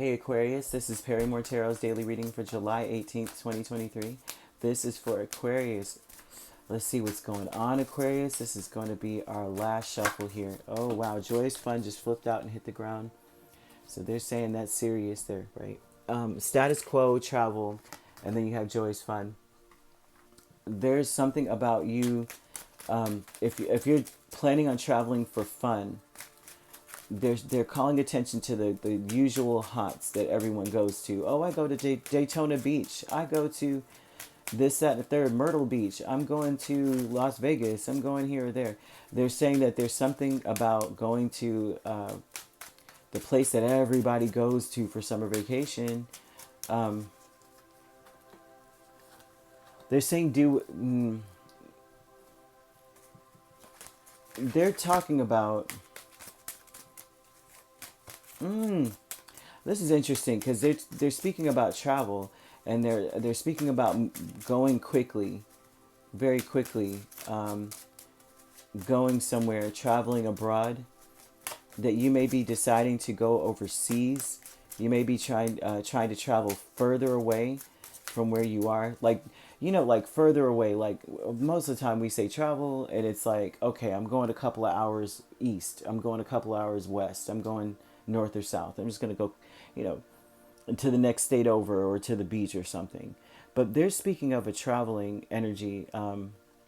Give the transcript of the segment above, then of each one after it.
Hey Aquarius, this is Perrymore Tarot's daily reading for July 18th, 2023. This is for Aquarius. Let's see what's going on, Aquarius. This is going to be our last shuffle here. Oh wow, Joyous Fun just flipped out and hit the ground. So they're saying that's serious there, right? Status quo, travel, and then you have Joyous Fun. There's something about you, if you're planning on traveling for fun, they're calling attention to the usual haunts that everyone goes to. Oh, I go to Daytona Beach. I go to this, that, and the third, Myrtle Beach. I'm going to Las Vegas. I'm going here or there. They're saying that there's something about going to the place that everybody goes to for summer vacation. They're saying they're talking about. This is interesting because they're speaking about travel, and they're speaking about going quickly, very quickly, going somewhere, traveling abroad. That you may be deciding to go overseas. You may be trying to travel further away from where you are, like like further away. Like most of the time we say travel, and it's like, okay, I'm going a couple of hours east. I'm going a couple of hours west. I'm going north or south. I'm just going to go, to the next state over or to the beach or something. But they're speaking of a traveling energy,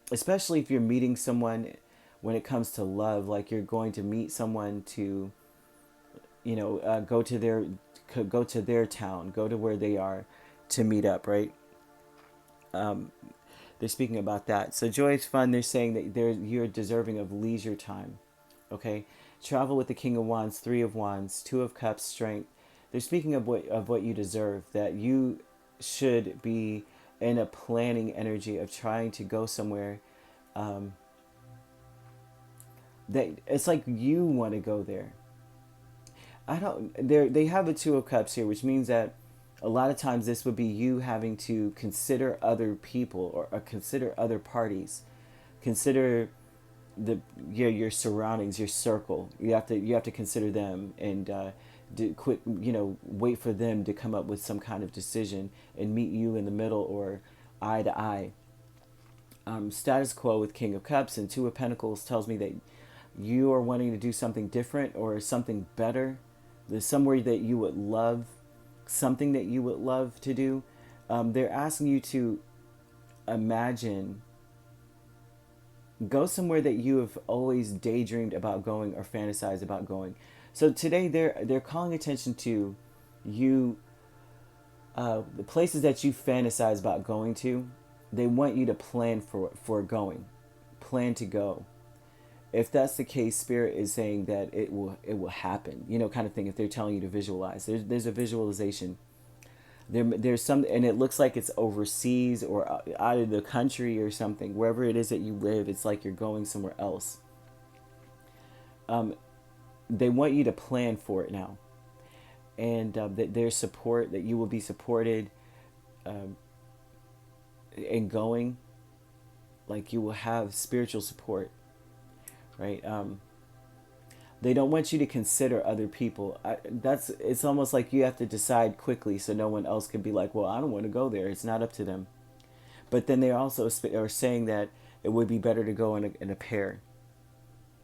especially if you're meeting someone when it comes to love, like you're going to meet someone to, go to their town, go to where they are to meet up, right? They're speaking about that. So joy is fun. They're saying that you're deserving of leisure time. Okay, travel with the King of Wands, Three of Wands, Two of Cups, strength. They're speaking of what you deserve. That you should be in a planning energy of trying to go somewhere. That it's like you want to go there. I don't. They have the Two of Cups here, which means that a lot of times this would be you having to consider other people or consider other parties, consider your surroundings, your circle. You have to consider them and wait for them to come up with some kind of decision and meet you in the middle or eye to eye. Status quo with King of Cups and Two of Pentacles tells me that you are wanting to do something different or something better. There's somewhere that you would love, something that you would love to do. They're asking you to imagine, go somewhere that you have always daydreamed about going or fantasized about going. So today they're calling attention to you, the places that you fantasize about going to. They want you to plan for going, plan to go. If that's the case, Spirit is saying that it will happen, kind of thing. If they're telling you to visualize, there's a visualization. There's some, and it looks like it's overseas or out of the country or something. Wherever it is that you live, it's like you're going somewhere else. They want you to plan for it now, and that there's support, that you will be supported in going. Like you will have spiritual support, right? They don't want you to consider other people. It's almost like you have to decide quickly so no one else can be like, well, I don't want to go there. It's not up to them. But then they also are saying that it would be better to go in a pair,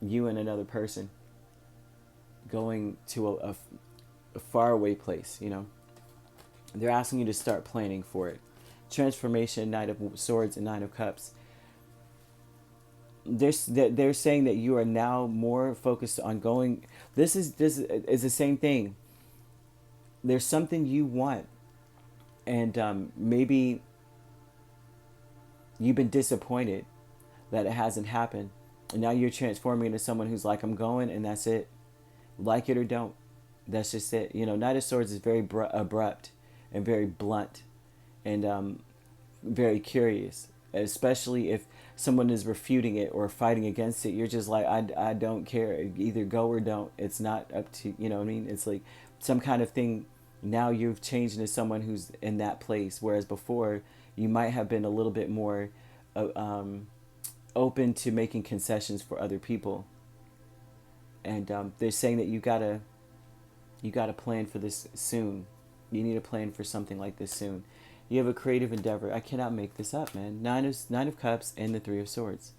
you and another person, going to a faraway place. They're asking you to start planning for it. Transformation, Knight of Swords and Nine of Cups. They're saying that you are now more focused on going. This is the same thing. There's something you want, and maybe you've been disappointed that it hasn't happened, and now you're transforming into someone who's like, I'm going, and that's it. Like it or don't, that's just it. Knight of Swords is very abrupt and very blunt, and very curious, especially if someone is refuting it or fighting against it. You're just like, I don't care, either go or don't. It's not up to, what I mean? It's like some kind of thing. Now you've changed into someone who's in that place, whereas before you might have been a little bit more open to making concessions for other people. And they're saying that you gotta You got to plan for this soon. You need to plan for something like this soon. You have a creative endeavor. I cannot make this up, man. Nine of Cups and the Three of Swords.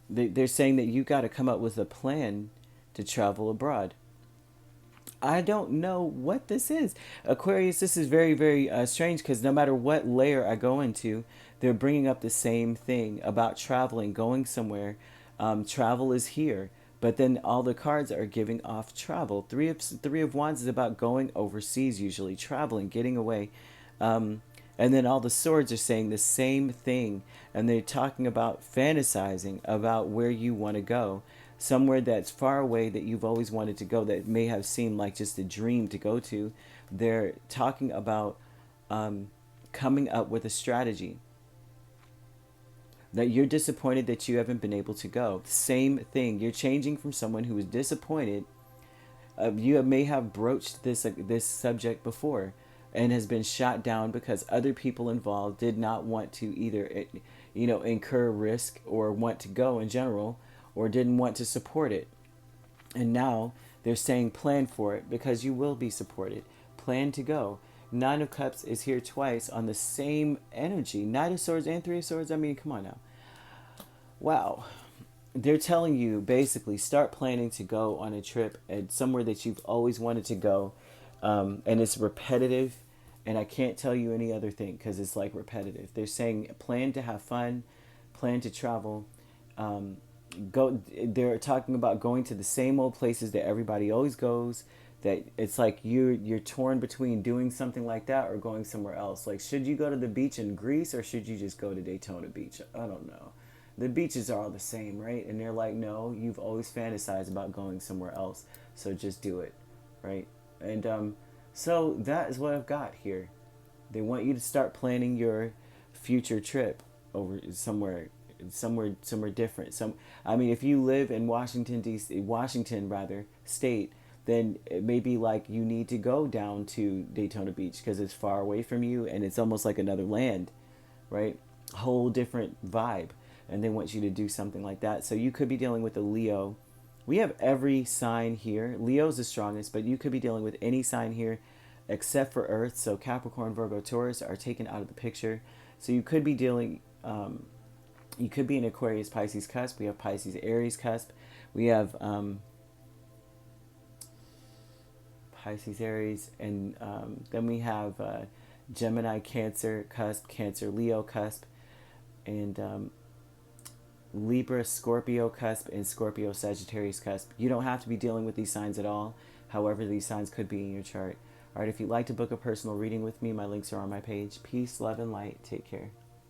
They're saying that you got to come up with a plan to travel abroad. I don't know what this is. Aquarius, this is very, very strange because no matter what layer I go into, they're bringing up the same thing about traveling, going somewhere. Travel is here. But then all the cards are giving off travel. Three of Wands is about going overseas, usually traveling, getting away. And then all the swords are saying the same thing. And they're talking about fantasizing about where you want to go. Somewhere that's far away that you've always wanted to go that may have seemed like just a dream to go to. They're talking about coming up with a strategy. That you're disappointed that you haven't been able to go. Same thing. You're changing from someone who was disappointed. You may have broached this subject before and has been shot down because other people involved did not want to either incur risk or want to go in general or didn't want to support it. And now they're saying plan for it because you will be supported. Plan to go. Nine of Cups is here twice on the same energy. Knight of Swords and Three of Swords. I mean, come on now. Wow. They're telling you basically start planning to go on a trip and somewhere that you've always wanted to go. And it's repetitive. And I can't tell you any other thing because it's like repetitive. They're saying plan to have fun, plan to travel. They're talking about going to the same old places that everybody always goes. That it's like you're torn between doing something like that or going somewhere else. Like, should you go to the beach in Greece or should you just go to Daytona Beach? I don't know. The beaches are all the same, right? And they're like, no, you've always fantasized about going somewhere else, so just do it, right? And so that is what I've got here. They want you to start planning your future trip over somewhere different. I mean, if you live in Washington State, then it may be like you need to go down to Daytona Beach because it's far away from you and it's almost like another land, right? Whole different vibe. And they want you to do something like that. So you could be dealing with a Leo. We have every sign here. Leo's the strongest, but you could be dealing with any sign here except for Earth. So Capricorn, Virgo, Taurus are taken out of the picture. So you could be dealing... you could be an Aquarius, Pisces cusp. We have Pisces, Aries cusp. We have... Pisces, Aries, and then we have Gemini, Cancer, cusp, Cancer, Leo, cusp, and Libra, Scorpio, cusp, and Scorpio, Sagittarius, cusp. You don't have to be dealing with these signs at all. However, these signs could be in your chart. All right, if you'd like to book a personal reading with me, my links are on my page. Peace, love, and light. Take care.